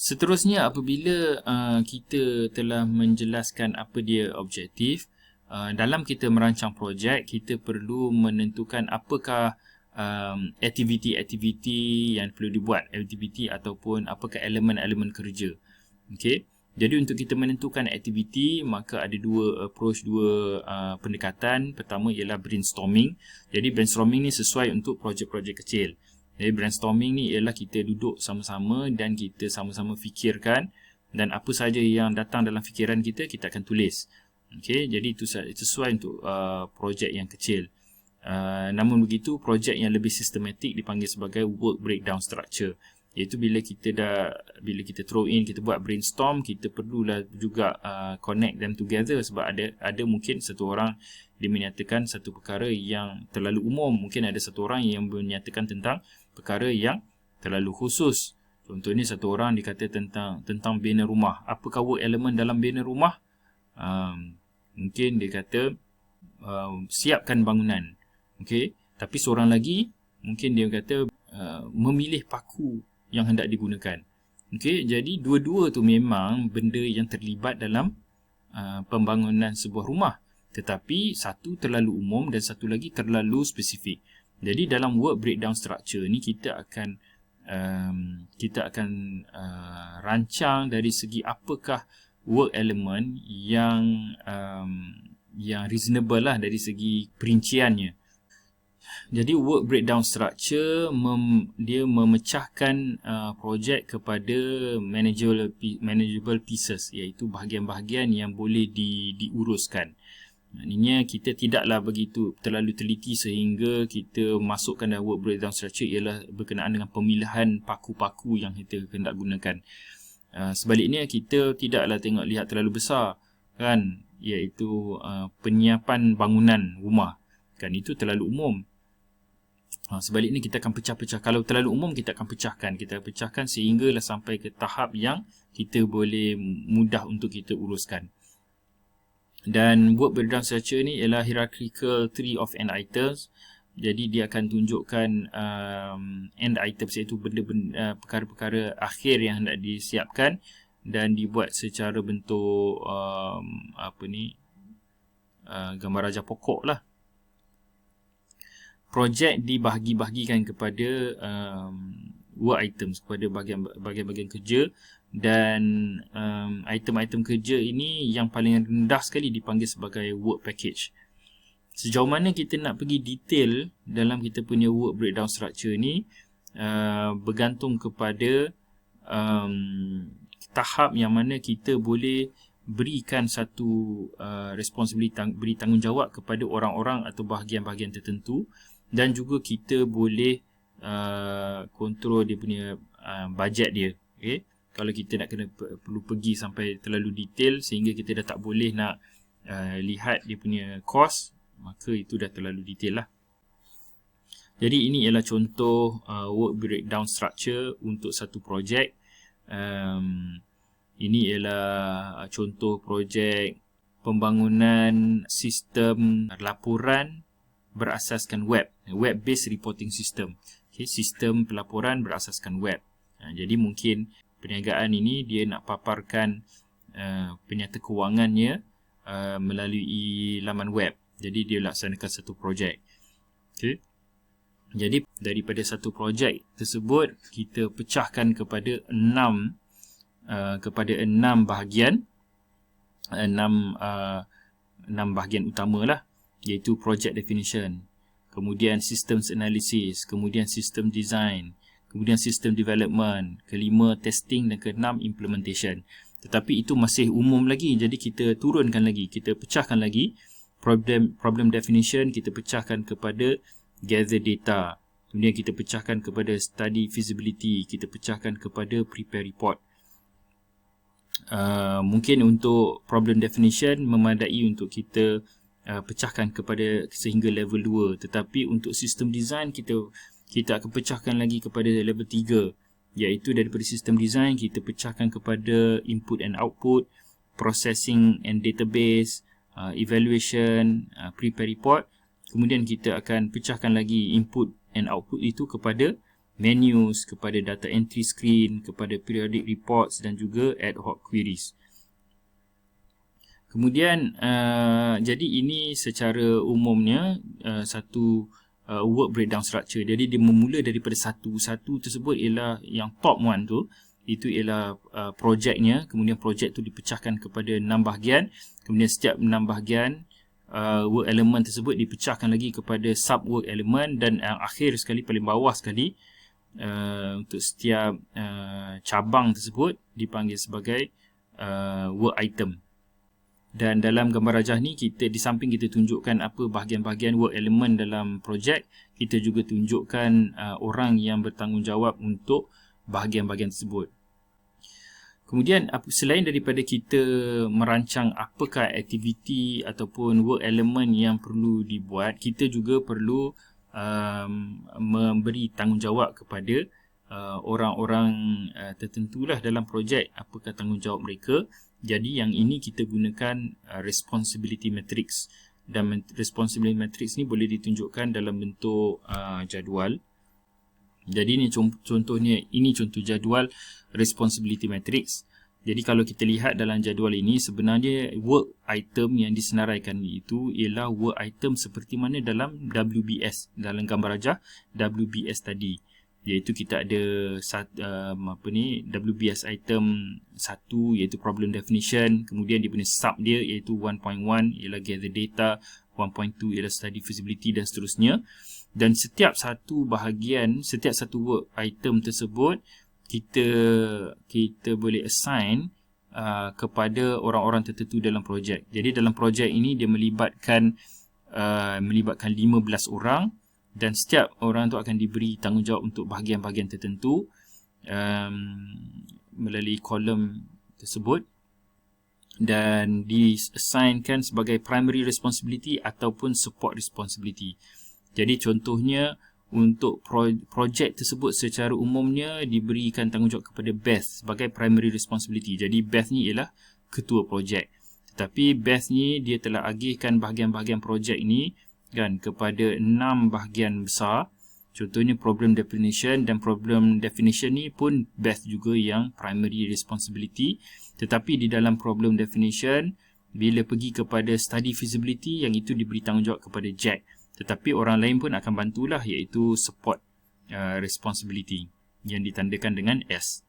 Seterusnya, apabila kita telah menjelaskan apa dia objektif, dalam kita merancang projek, kita perlu menentukan apakah aktiviti-aktiviti yang perlu dibuat, aktiviti ataupun apakah elemen-elemen kerja. Okey. Jadi untuk kita menentukan aktiviti, maka ada dua approach, dua pendekatan. Pertama ialah brainstorming. Jadi brainstorming ni sesuai untuk projek-projek kecil. Jadi brainstorming ni ialah kita duduk sama-sama dan kita sama-sama fikirkan, dan apa saja yang datang dalam fikiran kita, kita akan tulis. Okey, jadi itu sesuai untuk projek yang kecil. Namun begitu, projek yang lebih sistematik dipanggil sebagai work breakdown structure. Iaitu bila kita throw in, kita buat brainstorm, kita perlulah juga connect them together, sebab ada mungkin satu orang dia menyatakan satu perkara yang terlalu umum, mungkin ada satu orang yang menyatakan tentang perkara yang terlalu khusus. Contohnya satu orang dikata tentang bina rumah. Apakah work element dalam bina rumah? Mungkin dia kata siapkan bangunan. Okey, tapi seorang lagi mungkin dia kata memilih paku yang hendak digunakan. Okey, jadi dua-dua tu memang benda yang terlibat dalam pembangunan sebuah rumah, tetapi satu terlalu umum dan satu lagi terlalu spesifik. Jadi dalam work breakdown structure ni kita akan rancang dari segi apakah work element yang reasonable lah dari segi perinciannya. Jadi work breakdown structure dia memecahkan projek kepada manageable pieces, iaitu bahagian-bahagian yang boleh diuruskan. Maknanya kita tidaklah begitu terlalu teliti sehingga kita masukkan dalam work breakdown structure ialah berkenaan dengan pemilihan paku-paku yang kita hendak gunakan. Sebaliknya, kita tidaklah lihat terlalu besar, kan, iaitu penyiapan bangunan rumah, kan, itu terlalu umum. Sebaliknya kita akan pecah-pecah. Kalau terlalu umum, kita akan pecahkan sehinggalah sampai ke tahap yang kita boleh mudah untuk kita uruskan. Dan work breakdown structure ni ialah hierarchical tree of end items. Jadi dia akan tunjukkan end items, iaitu benda-benda perkara-perkara akhir yang hendak disiapkan dan dibuat secara bentuk gambar raja pokok lah. Projek dibahagi-bahagikan kepada work items, kepada bahagian-bahagian kerja, dan item-item kerja ini yang paling rendah sekali dipanggil sebagai work package. Sejauh mana kita nak pergi detail dalam kita punya work breakdown structure ni bergantung kepada tahap yang mana kita boleh berikan satu responsibility, beri tanggungjawab kepada orang-orang atau bahagian-bahagian tertentu, dan juga kita boleh kontrol dia punya bajet dia. Okay? Kalau kita nak perlu pergi sampai terlalu detail sehingga kita dah tak boleh nak lihat dia punya cost, maka itu dah terlalu detail lah. Jadi ini ialah contoh work breakdown structure untuk satu projek. Ini ialah contoh projek pembangunan sistem laporan berasaskan web-based reporting system. Okay, sistem pelaporan berasaskan web. Jadi mungkin perniagaan ini dia nak paparkan penyata kewangannya melalui laman web. Jadi dia laksanakan satu projek. Okay. Jadi daripada satu projek tersebut kita pecahkan kepada 6 bahagian, 6 bahagian utama lah, iaitu project definition, kemudian systems analysis, kemudian system design, kemudian system development, kelima testing, dan keenam implementation. Tetapi itu masih umum lagi, jadi kita turunkan lagi, kita pecahkan lagi. Problem definition kita pecahkan kepada gather data, kemudian kita pecahkan kepada study feasibility, kita pecahkan kepada prepare report. Mungkin untuk problem definition memadai untuk kita pecahkan kepada sehingga level 2, tetapi untuk system design kita akan pecahkan lagi kepada level 3, iaitu daripada system design kita pecahkan kepada input and output, processing and database, evaluation, prepare report. Kemudian kita akan pecahkan lagi input and output itu kepada menus, kepada data entry screen, kepada periodic reports dan juga ad hoc queries. Kemudian jadi ini secara umumnya satu work breakdown structure. Jadi dia memula daripada satu tersebut ialah yang top one tu, itu ialah projeknya. Kemudian projek tu dipecahkan kepada 6 bahagian. Kemudian setiap 6 bahagian work element tersebut dipecahkan lagi kepada sub work element, dan akhir sekali, paling bawah sekali, untuk setiap cabang tersebut dipanggil sebagai work item. Dan dalam gambar rajah ni, kita di samping kita tunjukkan apa bahagian-bahagian work element dalam projek, kita juga tunjukkan orang yang bertanggungjawab untuk bahagian-bahagian tersebut. Kemudian selain daripada kita merancang apakah aktiviti ataupun work element yang perlu dibuat, kita juga perlu memberi tanggungjawab kepada orang-orang tertentulah dalam projek, apakah tanggungjawab mereka. Jadi yang ini kita gunakan responsibility matrix, dan responsibility matrix ni boleh ditunjukkan dalam bentuk jadual. Jadi ini contohnya, ini contoh jadual responsibility matrix. Jadi kalau kita lihat dalam jadual ini, sebenarnya work item yang disenaraikan itu ialah work item seperti mana dalam WBS, dalam gambar rajah WBS tadi. Iaitu kita ada WBS item 1 iaitu problem definition, kemudian dia punya sub dia iaitu 1.1 ialah gather data, 1.2 ialah study feasibility dan seterusnya. Dan setiap satu bahagian, setiap satu work item tersebut kita boleh assign kepada orang-orang tertentu dalam projek. Jadi dalam projek ini dia melibatkan 15 orang, dan setiap orang tu akan diberi tanggungjawab untuk bahagian-bahagian tertentu melalui kolom tersebut, dan diassignkan sebagai primary responsibility ataupun support responsibility. Jadi contohnya, untuk projek tersebut secara umumnya diberikan tanggungjawab kepada Beth sebagai primary responsibility. Jadi Beth ni ialah ketua projek. Tetapi Beth ni dia telah agihkan bahagian-bahagian projek ini kan kepada 6 bahagian besar. Contohnya problem definition, dan problem definition ni pun Beth juga yang primary responsibility. Tetapi di dalam problem definition, bila pergi kepada study feasibility, yang itu diberi tanggungjawab kepada Jack. Tetapi orang lain pun akan bantulah, iaitu support responsibility yang ditandakan dengan S.